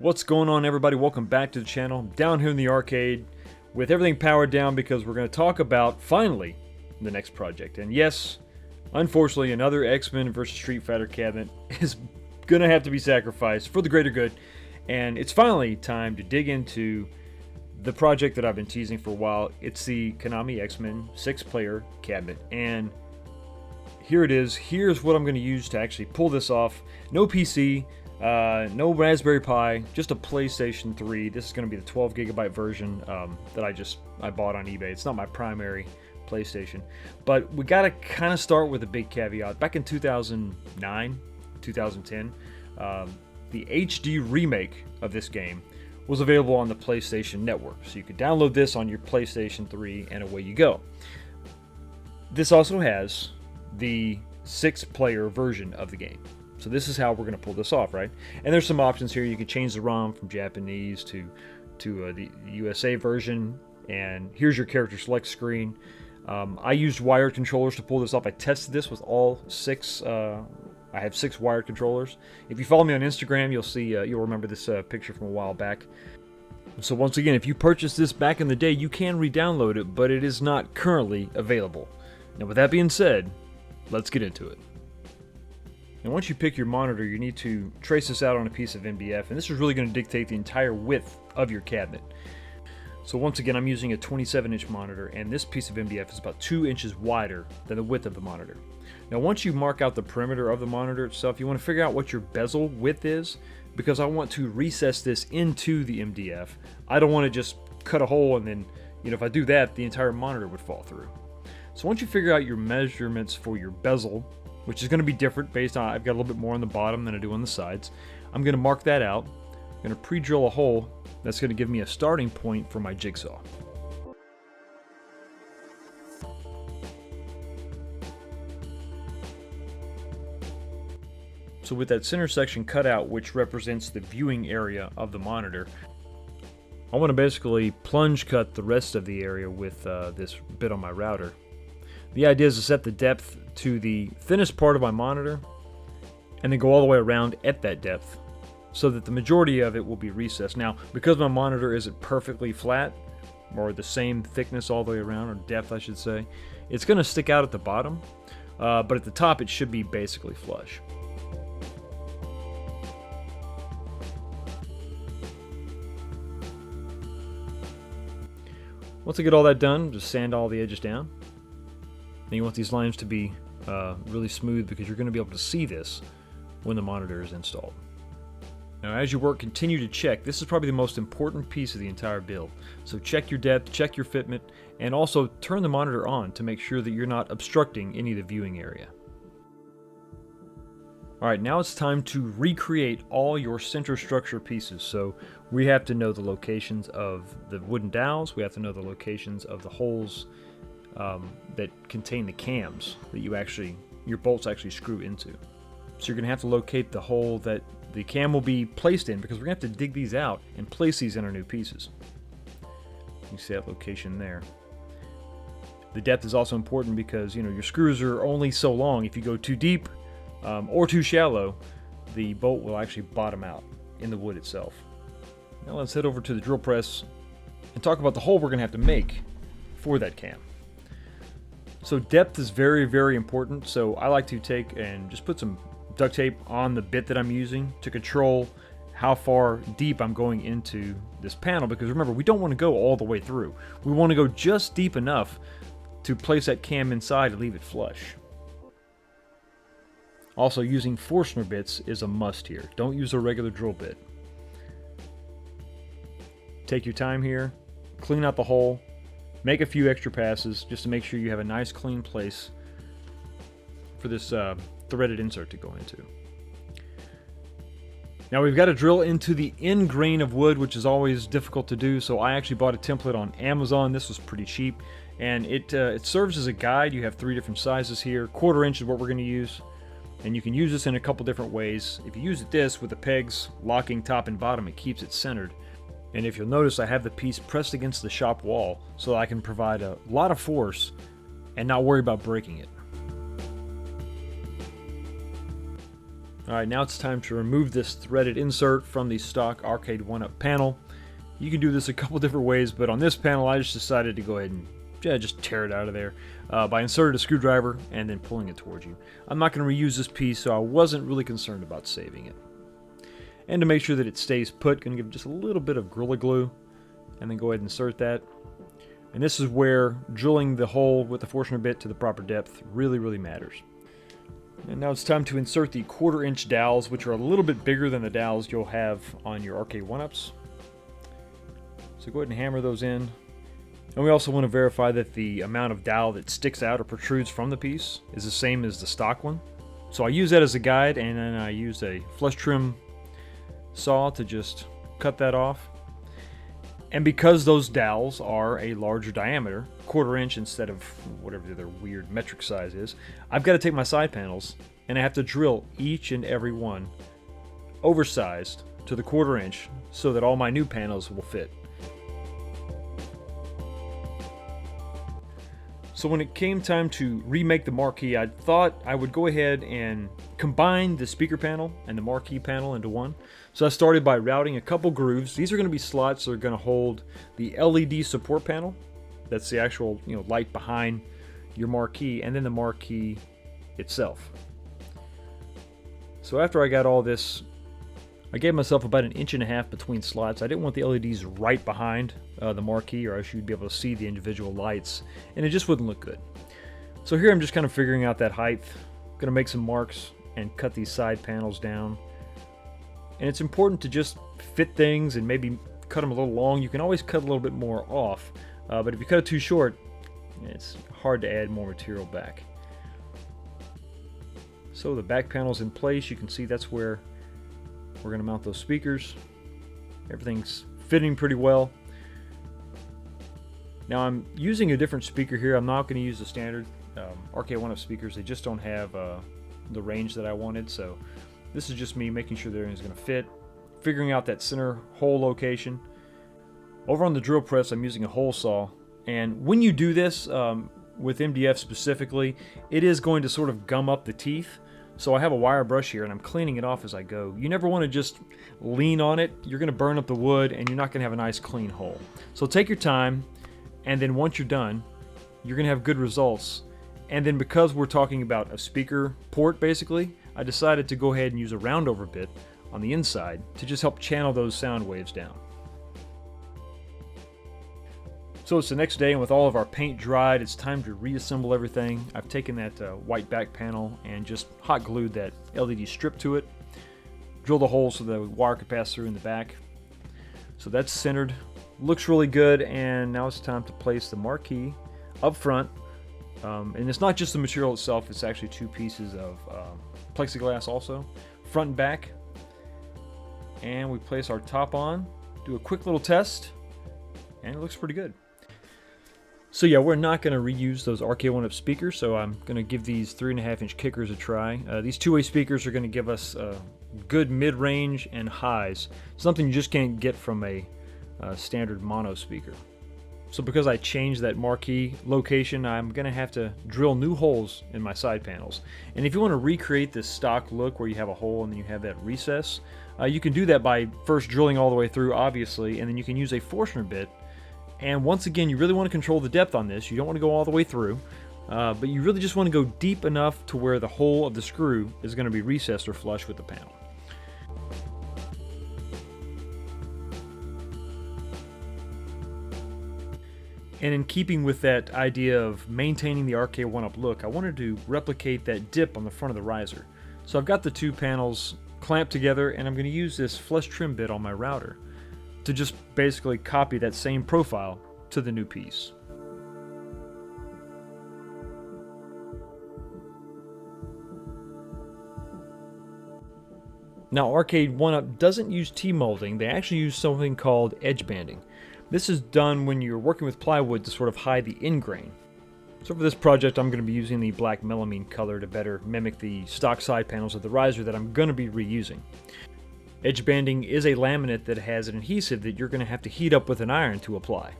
What's going on, everybody? Welcome back to the channel. Down here in the arcade with everything powered down because we're going to talk about, finally, the next project. And yes, unfortunately, another X-Men vs. Street Fighter cabinet is going to have to be sacrificed for the greater good. And it's finally time to dig into the project that I've been teasing for a while. It's the Konami X-Men 6-player cabinet. And here it is. Here's what I'm going to use to actually pull this off. No PC. No Raspberry Pi, just a PlayStation 3. This is going to be the 12 gigabyte version that I bought on eBay. It's not my primary PlayStation, but we got to kind of start with a big caveat. Back in 2009, 2010, the HD remake of this game was available on the PlayStation Network, so you could download this on your PlayStation 3 and away you go. This also has the 6-player version of the game. So this is how we're going to pull this off, right? And there's some options here. You can change the ROM from Japanese to the USA version. And here's your character select screen. I used wired controllers to pull this off. I tested this with all 6. I have 6 wired controllers. If you follow me on Instagram, you'll see. You'll remember this picture from a while back. So once again, if you purchased this back in the day, you can re-download it, but it is not currently available. Now, with that being said, let's get into it. And once you pick your monitor, you need to trace this out on a piece of MDF, and this is really going to dictate the entire width of your cabinet. So once again, I'm using a 27-inch monitor, and this piece of MDF is about 2 inches wider than the width of the monitor. Now once you mark out the perimeter of the monitor itself, you want to figure out what your bezel width is, because I want to recess this into the MDF. I don't want to just cut a hole and then, if I do that, the entire monitor would fall through. So once you figure out your measurements for your bezel, which is going to be different based on, I've got a little bit more on the bottom than I do on the sides. I'm going to mark that out. I'm going to pre-drill a hole that's going to give me a starting point for my jigsaw. So with that center section cut out, which represents the viewing area of the monitor, I want to basically plunge cut the rest of the area with this bit on my router. The idea is to set the depth to the thinnest part of my monitor and then go all the way around at that depth so that the majority of it will be recessed. Now, because my monitor isn't perfectly flat, or the same thickness all the way around, or depth I should say, it's going to stick out at the bottom, but at the top it should be basically flush. Once I get all that done, just sand all the edges down. Then you want these lines to be really smooth because you're going to be able to see this when the monitor is installed. Now as you work, continue to check. This is probably the most important piece of the entire build. So check your depth, check your fitment, and also turn the monitor on to make sure that you're not obstructing any of the viewing area. Alright, now it's time to recreate all your center structure pieces. So we have to know the locations of the wooden dowels, we have to know the locations of the holes that contain the cams that your bolts actually screw into. So you're going to have to locate the hole that the cam will be placed in, because we're going to have to dig these out and place these in our new pieces. You see that location there. The depth is also important because your screws are only so long. If you go too deep or too shallow, the bolt will actually bottom out in the wood itself. Now let's head over to the drill press and talk about the hole we're going to have to make for that cam. So depth is very, very important. So I like to take and just put some duct tape on the bit that I'm using to control how far deep I'm going into this panel, because remember, we don't want to go all the way through. We want to go just deep enough to place that cam inside and leave it flush. Also, using Forstner bits is a must here. Don't use a regular drill bit. Take your time here, clean out the hole. Make a few extra passes just to make sure you have a nice clean place for this threaded insert to go into. Now we've got to drill into the end grain of wood, which is always difficult to do, so I actually bought a template on Amazon. This was pretty cheap, and it serves as a guide. You have 3 different sizes here. 1/4 inch is what we're going to use, and you can use this in a couple different ways. If you use this with the pegs locking top and bottom, it keeps it centered. And if you'll notice, I have the piece pressed against the shop wall so that I can provide a lot of force and not worry about breaking it. Alright, now it's time to remove this threaded insert from the stock Arcade1up panel. You can do this a couple different ways, but on this panel I just decided to go ahead and just tear it out of there by inserting a screwdriver and then pulling it towards you. I'm not going to reuse this piece, so I wasn't really concerned about saving it. And to make sure that it stays put, going to give just a little bit of Gorilla Glue and then go ahead and insert that. And this is where drilling the hole with the Forstner bit to the proper depth really matters. And now it's time to insert the 1/4 inch dowels, which are a little bit bigger than the dowels you'll have on your Arcade1ups. So go ahead and hammer those in. And we also want to verify that the amount of dowel that sticks out or protrudes from the piece is the same as the stock one. So I use that as a guide, and then I use a flush trim saw to just cut that off. And because those dowels are a larger diameter, 1/4 inch instead of whatever their weird metric size is, I've got to take my side panels and I have to drill each and every one oversized to the 1/4 inch so that all my new panels will fit. So when it came time to remake the marquee, I thought I would go ahead and combine the speaker panel and the marquee panel into one. So I started by routing a couple grooves. These are going to be slots that are going to hold the LED support panel. That's the actual light behind your marquee, and then the marquee itself. So after I got all this, I gave myself about 1.5 inches between slots. I didn't want the LEDs right behind the marquee, or else you'd be able to see the individual lights, and it just wouldn't look good. So here I'm just kind of figuring out that height. I'm going to make some marks and cut these side panels down. And it's important to just fit things and maybe cut them a little long. You can always cut a little bit more off, but if you cut it too short, it's hard to add more material back. So the back panel's in place. You can see that's where we're going to mount those speakers. Everything's fitting pretty well. Now I'm using a different speaker here. I'm not going to use the standard Arcade1up speakers. They just don't have the range that I wanted. So this is just me making sure that everything's going to fit, figuring out that center hole location. Over on the drill press, I'm using a hole saw. And when you do this, with MDF specifically, it is going to sort of gum up the teeth. So I have a wire brush here and I'm cleaning it off as I go. You never want to just lean on it. You're going to burn up the wood and you're not going to have a nice clean hole. So take your time, and then once you're done, you're going to have good results. And then because we're talking about a speaker port basically, I decided to go ahead and use a roundover bit on the inside to just help channel those sound waves down. So it's the next day, and with all of our paint dried, it's time to reassemble everything. I've taken that white back panel and just hot glued that LED strip to it. Drilled a hole so the wire could pass through in the back. So that's centered. Looks really good, and now it's time to place the marquee up front. And it's not just the material itself, it's actually 2 pieces of plexiglass also, front and back. And we place our top on, do a quick little test, and it looks pretty good. So yeah, we're not going to reuse those Arcade1up speakers, so I'm going to give these 3.5 inch kickers a try. These two-way speakers are going to give us good mid-range and highs, something you just can't get from a standard mono speaker. So because I changed that marquee location, I'm going to have to drill new holes in my side panels. And if you want to recreate this stock look where you have a hole and then you have that recess, you can do that by first drilling all the way through, obviously, and then you can use a Forstner bit. And once again, you really want to control the depth on this. You don't want to go all the way through, but you really just want to go deep enough to where the hole of the screw is going to be recessed or flush with the panel. And in keeping with that idea of maintaining the Arcade1up look, I wanted to replicate that dip on the front of the riser. So I've got the 2 panels clamped together, and I'm going to use this flush trim bit on my router to just basically copy that same profile to the new piece. Now Arcade1up doesn't use T-molding, they actually use something called edge banding. This is done when you're working with plywood to sort of hide the end grain. So for this project I'm going to be using the black melamine color to better mimic the stock side panels of the riser that I'm going to be reusing. Edge banding is a laminate that has an adhesive that you're going to have to heat up with an iron to apply.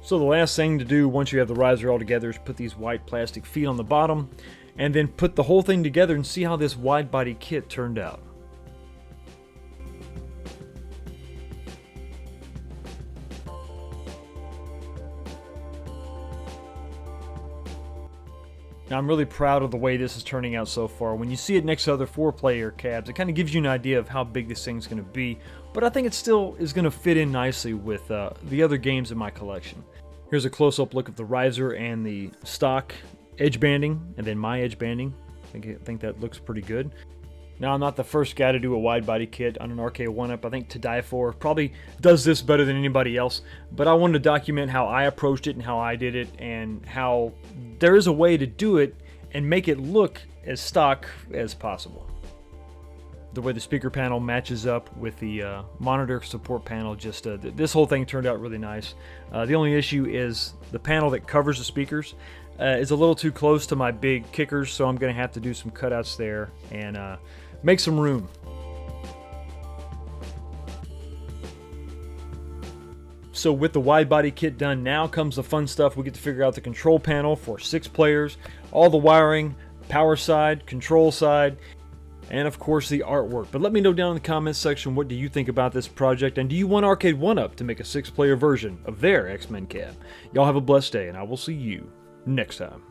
So the last thing to do once you have the riser all together is put these white plastic feet on the bottom, and then put the whole thing together and see how this wide body kit turned out. Now, I'm really proud of the way this is turning out so far. When you see it next to other 4-player cabs, it kind of gives you an idea of how big this thing's going to be, but I think it still is going to fit in nicely with the other games in my collection. Here's a close-up look of the riser and the stock edge banding, and then my edge banding. I think that looks pretty good. Now, I'm not the first guy to do a wide body kit on an Arcade1up. I think To Die For probably does this better than anybody else, but I wanted to document how I approached it and how I did it, and how there is a way to do it and make it look as stock as possible. The way the speaker panel matches up with the monitor support panel, just this whole thing turned out really nice. The only issue is the panel that covers the speakers is a little too close to my big kickers, so I'm going to have to do some cutouts there and make some room. So with the wide body kit done, now comes the fun stuff. We get to figure out the control panel for 6 players, all the wiring, power side, control side, and of course the artwork. But let me know down in the comments section, what do you think about this project, and do you want Arcade1up to make a 6-player version of their X-Men cab? Y'all have a blessed day, and I will see you next time.